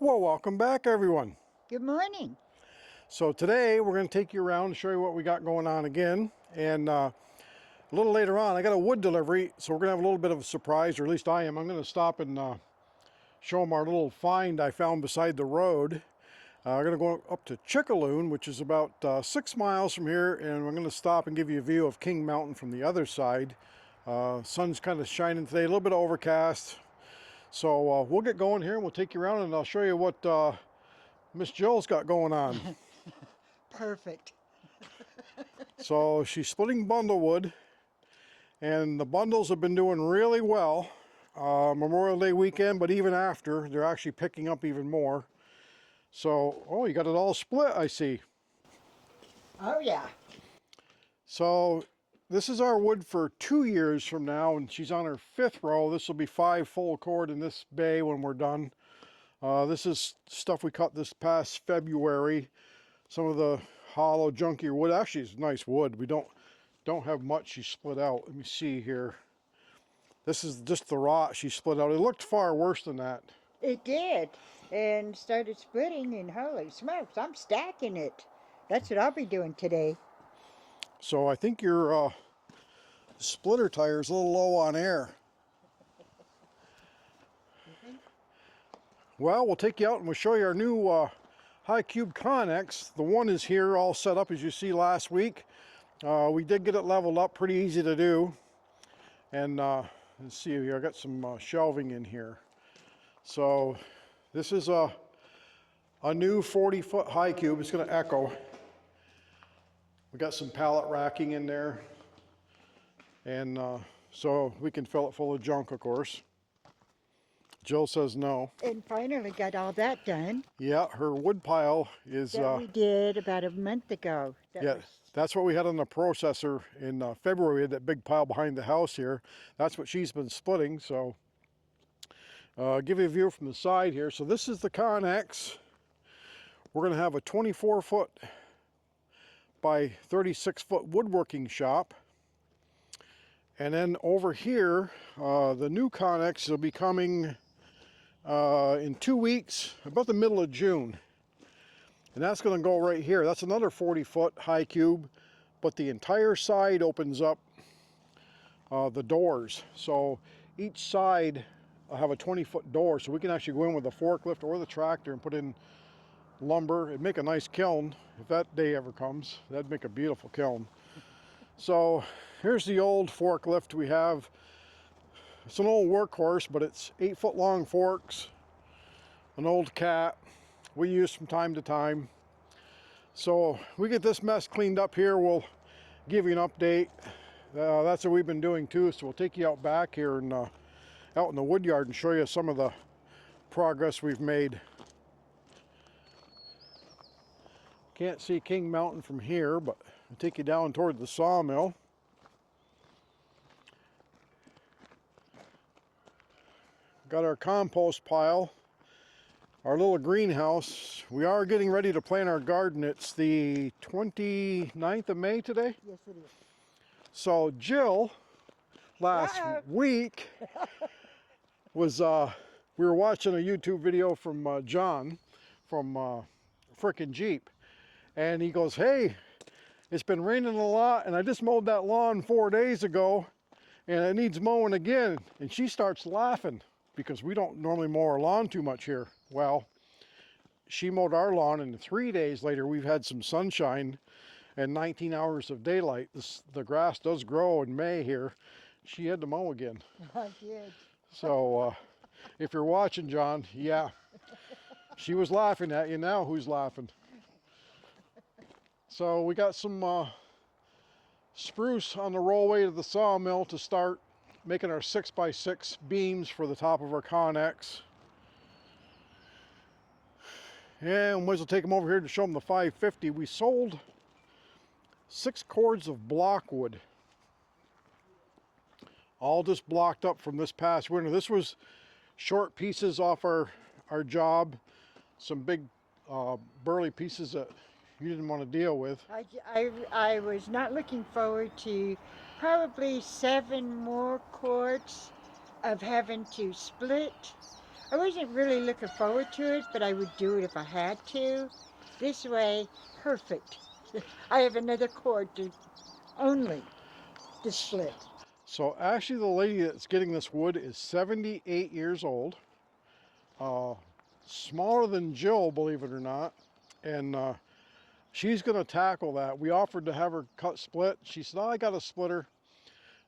Well, welcome back, everyone. Good morning. So today we're going to take you around and show you what we got going on again. And a little later on, I got a wood delivery, so we're going to have a little bit of a surprise, or at least I am. I'm going to stop and show them our little find I found beside the road. We're going to go up to Chickaloon, which is about 6 miles from here, and we're going to stop and give you a view of King Mountain from the other side. Sun's kind of shining today, a little bit overcast. So we'll get going here and we'll take you around and I'll show you what Miss Jill's got going on. Perfect. So she's splitting bundle wood, and the bundles have been doing really well. Memorial Day weekend, but even after, they're actually picking up even more. So, oh, you got it all split, I see. Oh, yeah. So this is our wood for 2 years from now, and she's on her 5th row. This will be 5 full cord in this bay when we're done. This is stuff we cut this past February. Some of the hollow, junkier wood. Actually, it's nice wood. We don't have much she split out. Let me see here. This is just the rot she split out. It looked far worse than that. It did. And started splitting, and holy smokes, I'm stacking it. That's what I'll be doing today. So I think your splitter tire is a little low on air. Well, we'll take you out and we'll show you our new high cube Connex. The one is here all set up as you see last week. We did get it leveled up, pretty easy to do. And let's see here, I got some shelving in here. So this is a new 40-foot high cube. It's going to echo. We got some pallet racking in there. And so we can fill it full of junk, of course. Jill says no. And finally got all that done. Yeah, her wood pile is... that we did about a month ago. That's what we had on the processor in February. We had that big pile behind the house here. That's what she's been splitting. So give you a view from the side here. So this is the Connex. We're going to have a 24-foot by 36-foot woodworking shop. And then over here, the new Connex will be coming in 2 weeks, about the middle of June. And that's going to go right here. That's another 40-foot high cube, but the entire side opens up the doors. So each side will have a 20-foot door, so we can actually go in with the forklift or the tractor and put in lumber and make a nice kiln. If that day ever comes, that'd make a beautiful kiln. So here's the old forklift we have. It's an old workhorse, but it's 8-foot long forks, an old cat we use from time to time. So we get this mess cleaned up here, we'll give you an update. That's what we've been doing too, so we'll take you out back here and out in the wood yard and show you some of the progress we've made. Can't see King Mountain from here, but I'll take you down toward the sawmill. Got our compost pile, our little greenhouse. We are getting ready to plant our garden. It's the 29th of May today. Yes, it is. So Jill, last week, was, we were watching a YouTube video from John from Frickin' Jeep. And he goes, hey, it's been raining a lot and I just mowed that lawn 4 days ago and it needs mowing again. And she starts laughing because we don't normally mow our lawn too much here. Well, she mowed our lawn and 3 days later we've had some sunshine and 19 hours of daylight. The grass does grow in May here. She had to mow again. I did. So if you're watching, John, yeah, she was laughing at you. Now who's laughing? So we got some spruce on the rollway to the sawmill to start making our 6x6 beams for the top of our Connex. And we might as well take them over here to show them the 550. We sold 6 cords of blockwood. All just blocked up from this past winter. This was short pieces off our job. Some big burly pieces that you didn't want to deal with. I was not looking forward to probably 7 more cords of having to split I wasn't really looking forward to it, but I would do it if I had to. This way, perfect. I have another cord to only to split. So actually the lady that's getting this wood is 78 years old. Smaller than Jill, believe it or not. And she's going to tackle that. We offered to have her cut split. She said, oh, I got a splitter.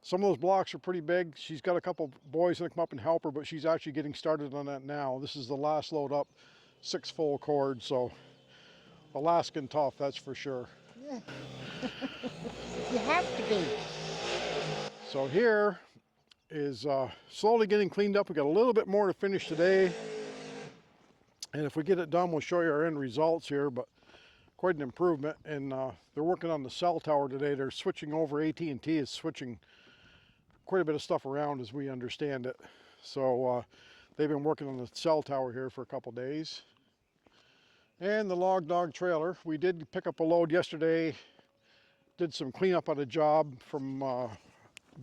Some of those blocks are pretty big. She's got a couple boys that come up and help her, but she's actually getting started on that now. This is the last load up, 6 full cords, so Alaskan tough, that's for sure. Yeah. You have to be. So here is slowly getting cleaned up. We got a little bit more to finish today. And if we get it done, we'll show you our end results here, but quite an improvement. And they're working on the cell tower today. They're switching over. AT&T is switching quite a bit of stuff around as we understand it. So they've been working on the cell tower here for a couple days. And the log dog trailer. We did pick up a load yesterday. Did some cleanup on a job from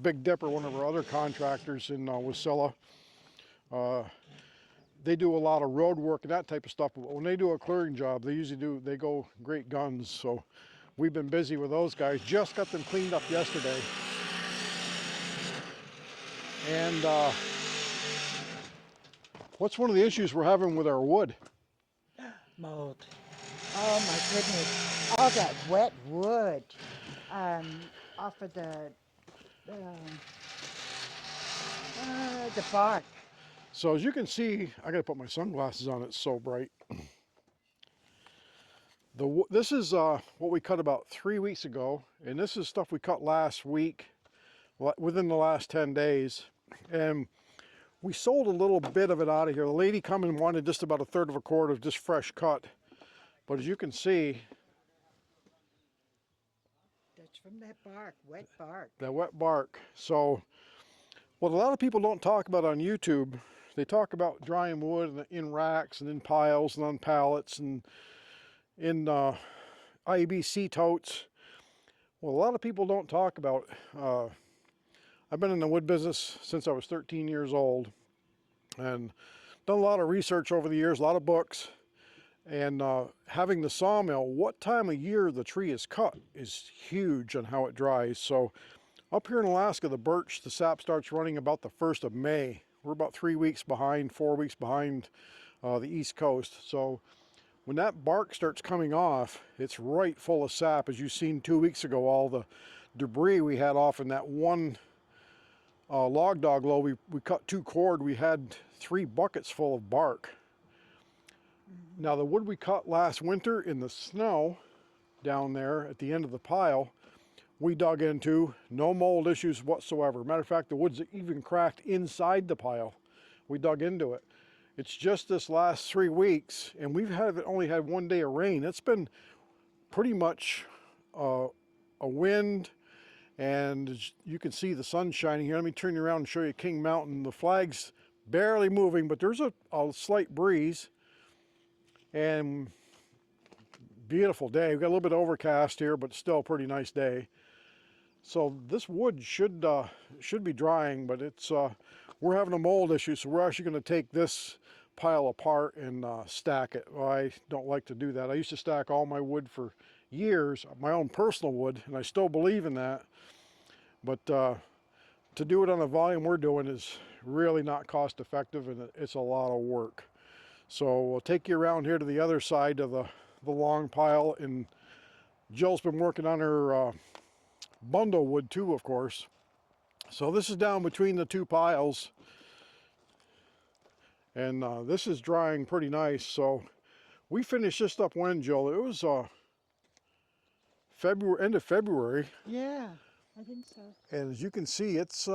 Big Dipper, one of our other contractors in Wasilla. They do a lot of road work and that type of stuff, but when they do a clearing job, they go great guns. So we've been busy with those guys. Just got them cleaned up yesterday. And what's one of the issues we're having with our wood? Mold. Oh my goodness. All that wet wood off of the bark. So as you can see, I gotta put my sunglasses on, it's so bright. This is what we cut about 3 weeks ago, and this is stuff we cut last week, within the last 10 days. And we sold a little bit of it out of here. The lady come and wanted just about 1/3 of a cord of just fresh cut. But as you can see, That's from that bark, wet bark. that wet bark. So what a lot of people don't talk about on YouTube, they talk about drying wood in racks and in piles and on pallets and in IBC totes. Well, a lot of people don't talk about, I've been in the wood business since I was 13 years old and done a lot of research over the years, a lot of books. And having the sawmill, what time of year the tree is cut is huge on how it dries. So up here in Alaska, the birch, the sap starts running about the 1st of May. We're about 3 weeks behind, 4 weeks behind the East Coast. So when that bark starts coming off, it's right full of sap. As you've seen 2 weeks ago, all the debris we had off in that one log dog load, we cut 2 cord, we had 3 buckets full of bark. Now the wood we cut last winter in the snow down there at the end of the pile, we dug into, no mold issues whatsoever. Matter of fact, the wood's even cracked inside the pile. We dug into it. It's just this last 3 weeks, and we've only had 1 day of rain. It's been pretty much a wind, and as you can see the sun shining here. Let me turn you around and show you King Mountain. The flag's barely moving, but there's a slight breeze. And beautiful day. We've got a little bit of overcast here, but still a pretty nice day. So this wood should be drying, but it's we're having a mold issue, so we're actually going to take this pile apart and stack it. Well, I don't like to do that. I used to stack all my wood for years, my own personal wood, and I still believe in that. But to do it on the volume we're doing is really not cost effective, and it's a lot of work. So we'll take you around here to the other side of the long pile, and Jill's been working on her bundle wood too, of course. So this is down between the 2 piles, and this is drying pretty nice. So we finished this up when, Jill? It was end of February. Yeah, I think so. And as you can see, it's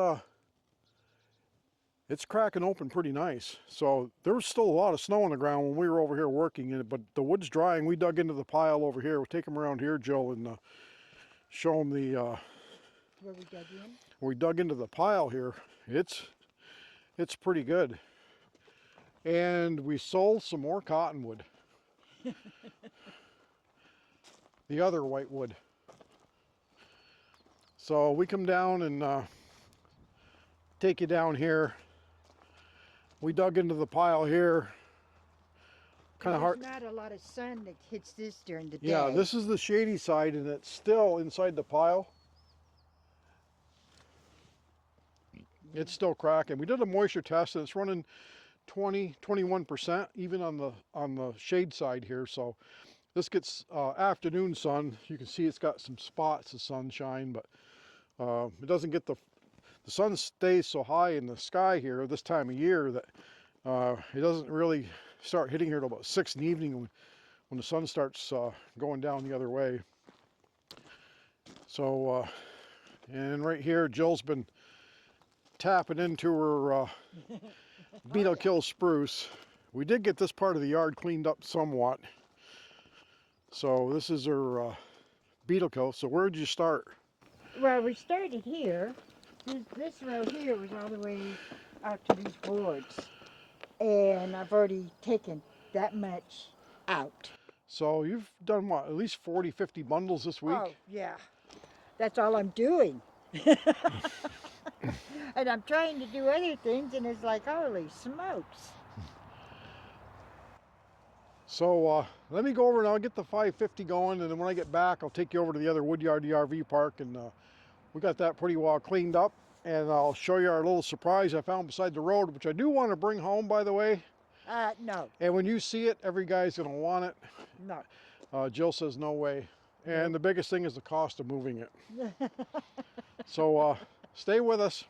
cracking open pretty nice. So there was still a lot of snow on the ground when we were over here working in it, but the wood's drying. We dug into the pile over here. We'll take them around here, Jill, and show them the Where we dug in? we dug into the pile here. It's pretty good. And we sold some more cottonwood. The other white wood. So we come down and take you down here. We dug into the pile here. Kind of hard. There's not a lot of sun that hits this during the day. Yeah, this is the shady side, and it's still inside the pile. It's still cracking. We did a moisture test, and it's running 21%, even on the shade side here. So this gets afternoon sun. You can see it's got some spots of sunshine, but it doesn't get the sun stays so high in the sky here this time of year that it doesn't really start hitting here till about 6 in the evening when the sun starts going down the other way. So and right here Jill's been tapping into her beetle kill spruce. We did get this part of the yard cleaned up somewhat. So this is her beetle kill. So where did you start? Well, we started here. This row here was all the way out to these boards. And I've already taken that much out. So you've done what, at least 40, 50 bundles this week? Oh, yeah. That's all I'm doing. And I'm trying to do other things, and it's like, holy smokes. So let me go over and I'll get the 550 going, and then when I get back, I'll take you over to the other WoodYard, the RV park, and we got that pretty well cleaned up. And I'll show you our little surprise I found beside the road, which I do want to bring home, by the way. No. And when you see it, every guy's going to want it. No. Jill says no way. And the biggest thing is the cost of moving it. So stay with us.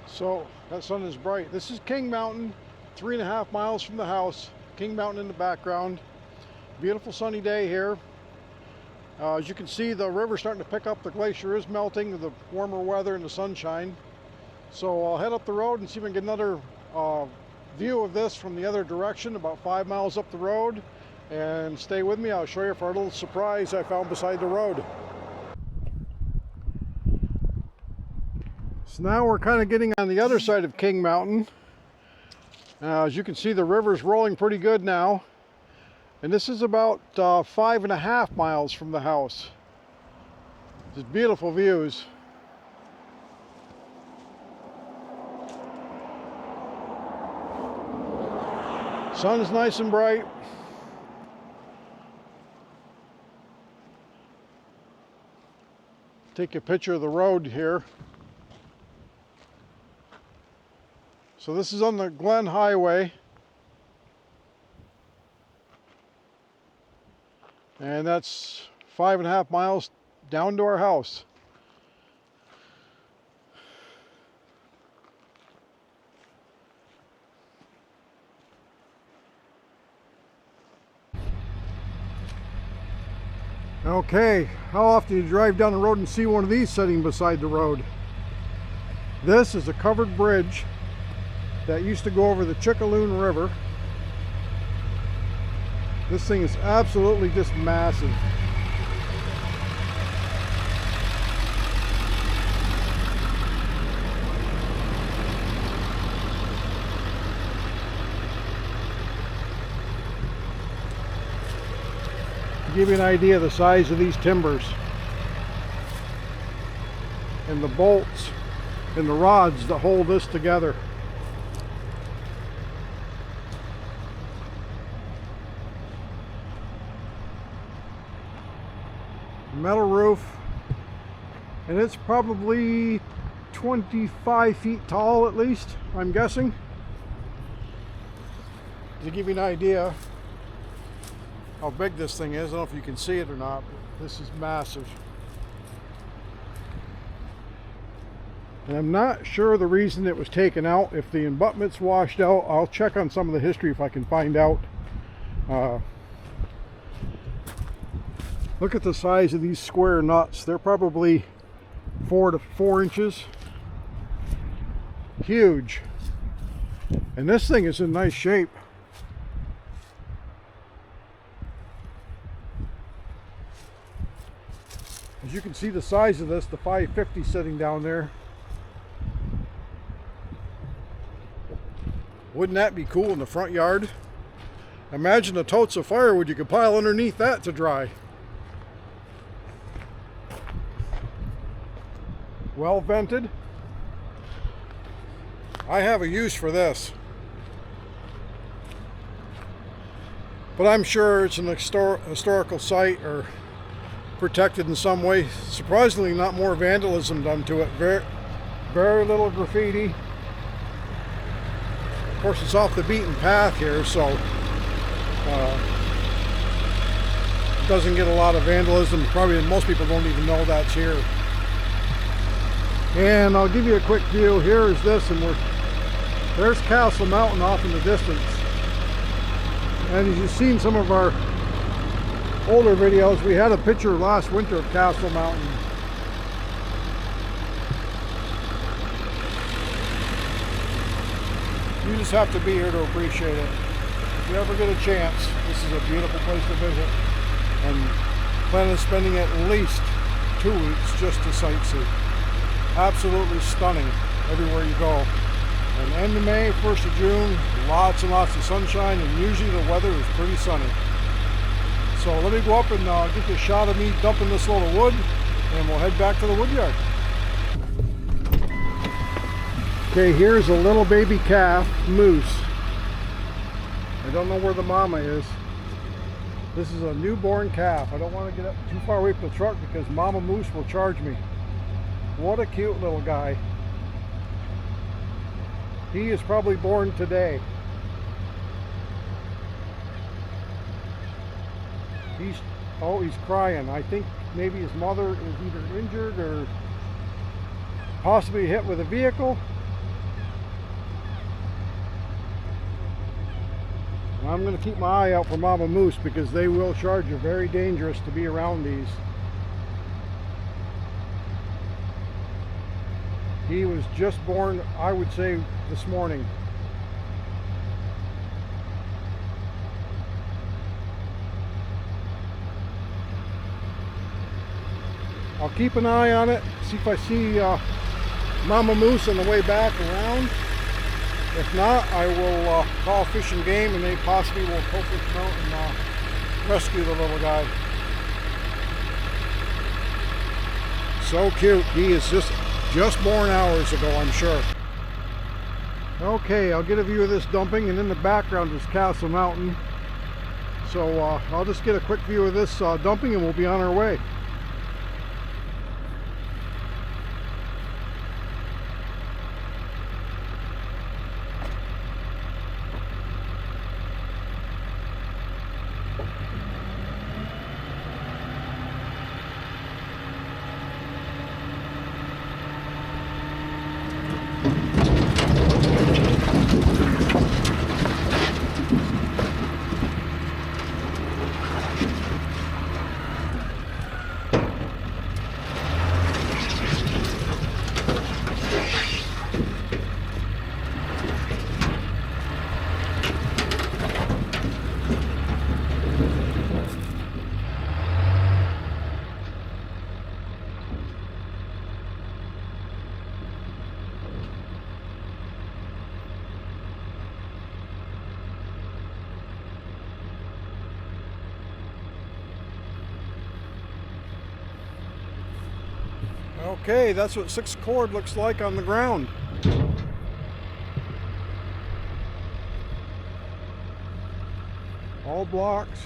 So that sun is bright. This is King Mountain, 3.5 miles from the house. King Mountain in the background. Beautiful sunny day here. As you can see, the river's starting to pick up. The glacier is melting with the warmer weather and the sunshine. So I'll head up the road and see if I can get another view of this from the other direction, about 5 miles up the road. And stay with me. I'll show you for our little surprise I found beside the road. So now we're kind of getting on the other side of King Mountain. As you can see, the river's rolling pretty good now. And this is about 5.5 miles from the house. Just beautiful views. Sun's nice and bright. Take a picture of the road here. So this is on the Glenn Highway. And that's 5.5 miles down to our house. Okay, how often do you drive down the road and see one of these sitting beside the road? This is a covered bridge that used to go over the Chickaloon River. This thing is absolutely just massive. To give you an idea of the size of these timbers and the bolts and the rods that hold this together. Metal roof, and it's probably 25 feet tall at least, I'm guessing. To give you an idea how big this thing is, I don't know if you can see it or not, but this is massive. And I'm not sure the reason it was taken out. If the abutments washed out, I'll check on some of the history if I can find out. Look at the size of these square nuts. They're probably 4 to 4 inches. Huge. And this thing is in nice shape. As you can see the size of this, the 550 sitting down there. Wouldn't that be cool in the front yard? Imagine the totes of firewood you could pile underneath that to dry. Well vented. I have a use for this, but I'm sure it's an historical site or protected in some way. Surprisingly, not more vandalism done to it. Very little graffiti. Of course, it's off the beaten path here, so it doesn't get a lot of vandalism. Probably most people don't even know that's here. And I'll give you a quick view. Here is this, and there's Castle Mountain off in the distance. And as you've seen some of our older videos, we had a picture last winter of Castle Mountain. You just have to be here to appreciate it. If you ever get a chance, this is a beautiful place to visit. And plan on spending at least 2 weeks just to sightsee. Absolutely stunning everywhere you go. And end of May, 1st of June, lots and lots of sunshine, and usually the weather is pretty sunny. So let me go up and get you a shot of me dumping this load of wood, and we'll head back to the wood yard. Okay, here's a little baby calf moose. I don't know where the mama is. This is a newborn calf. I don't want to get up too far away from the truck because mama moose will charge me. What a cute little guy. He is probably born today. He's crying. I think maybe his mother is either injured or possibly hit with a vehicle. I'm going to keep my eye out for mama moose because they will charge you. Very dangerous to be around these. He was just born, I would say, this morning. I'll keep an eye on it, see if I see mama moose on the way back around. If not, I will call Fish and Game, and they possibly will hopefully come out and rescue the little guy. So cute. He is just born hours ago, I'm sure. Okay, I'll get a view of this dumping, and in the background is Castle Mountain. So I'll just get a quick view of this dumping, and we'll be on our way. Okay, that's what 6 cord looks like on the ground. All blocks.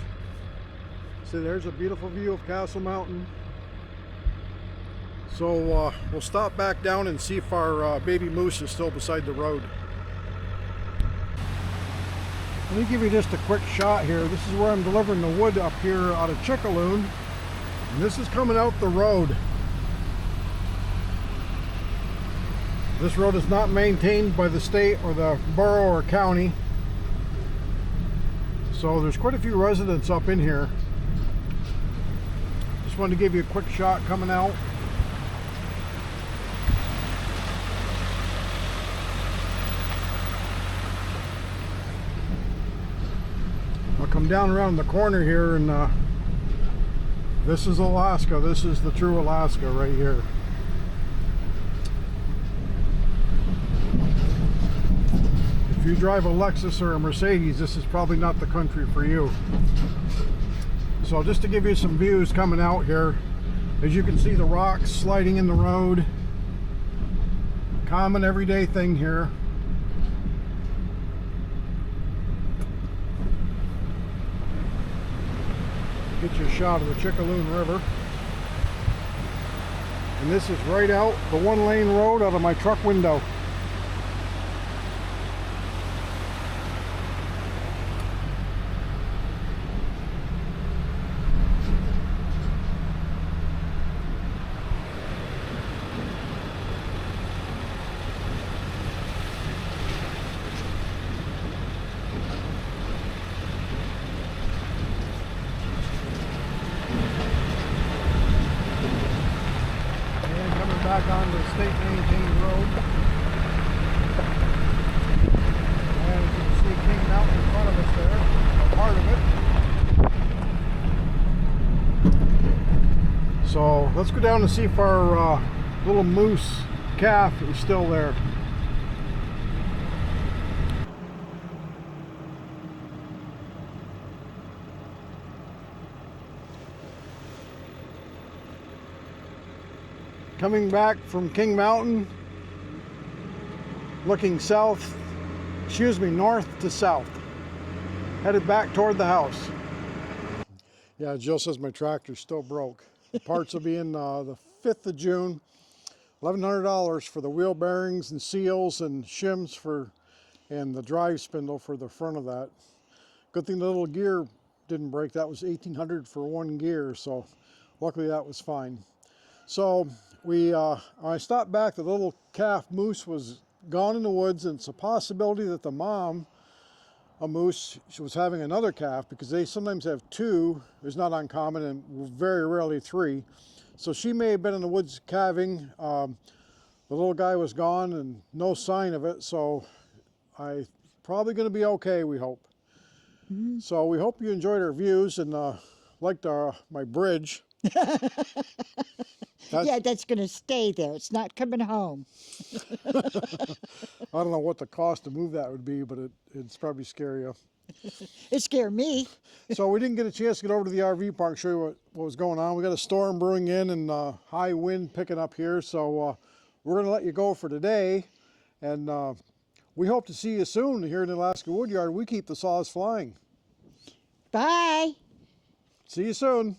See, there's a beautiful view of Castle Mountain. So we'll stop back down and see if our baby moose is still beside the road. Let me give you just a quick shot here. This is where I'm delivering the wood up here out of Chickaloon. And this is coming out the road. This road is not maintained by the state or the borough or county. So there's quite a few residents up in here. Just wanted to give you a quick shot coming out. I'll come down around the corner here and This is Alaska. This is the true Alaska right here. If you drive a Lexus or a Mercedes, this is probably not the country for you. So just to give you some views coming out here, as you can see the rocks sliding in the road. Common everyday thing here. Get you a shot of the Chickaloon River. And this is right out the one-lane road out of my truck window. Back on the state maintained road. And you can see King Mountain in front of us there, a part of it. So let's go down and see if our little moose calf is still there. Coming back from King Mountain, looking north to south, headed back toward the house. Yeah, Jill says my tractor's still broke. The parts will be in the 5th of June. $1,100 for the wheel bearings and seals and shims and the drive spindle for the front of that. Good thing the little gear didn't break. That was $1,800 for one gear, so luckily that was fine. So when I stopped back, the little calf moose was gone in the woods, and it's a possibility that the mom, a moose, she was having another calf, because they sometimes have two. It's not uncommon, and very rarely three. So she may have been in the woods calving. The little guy was gone and no sign of it, so I probably going to be okay, we hope. Mm-hmm. So we hope you enjoyed our views and liked my bridge. That's going to stay there. It's not coming home. I don't know what the cost to move that would be, but it's probably scary. It scared me. So we didn't get a chance to get over to the RV park, show you what was going on. We got a storm brewing in and high wind picking up here. So we're going to let you go for today. And we hope to see you soon here in the Alaska Woodyard. We keep the saws flying. Bye. See you soon.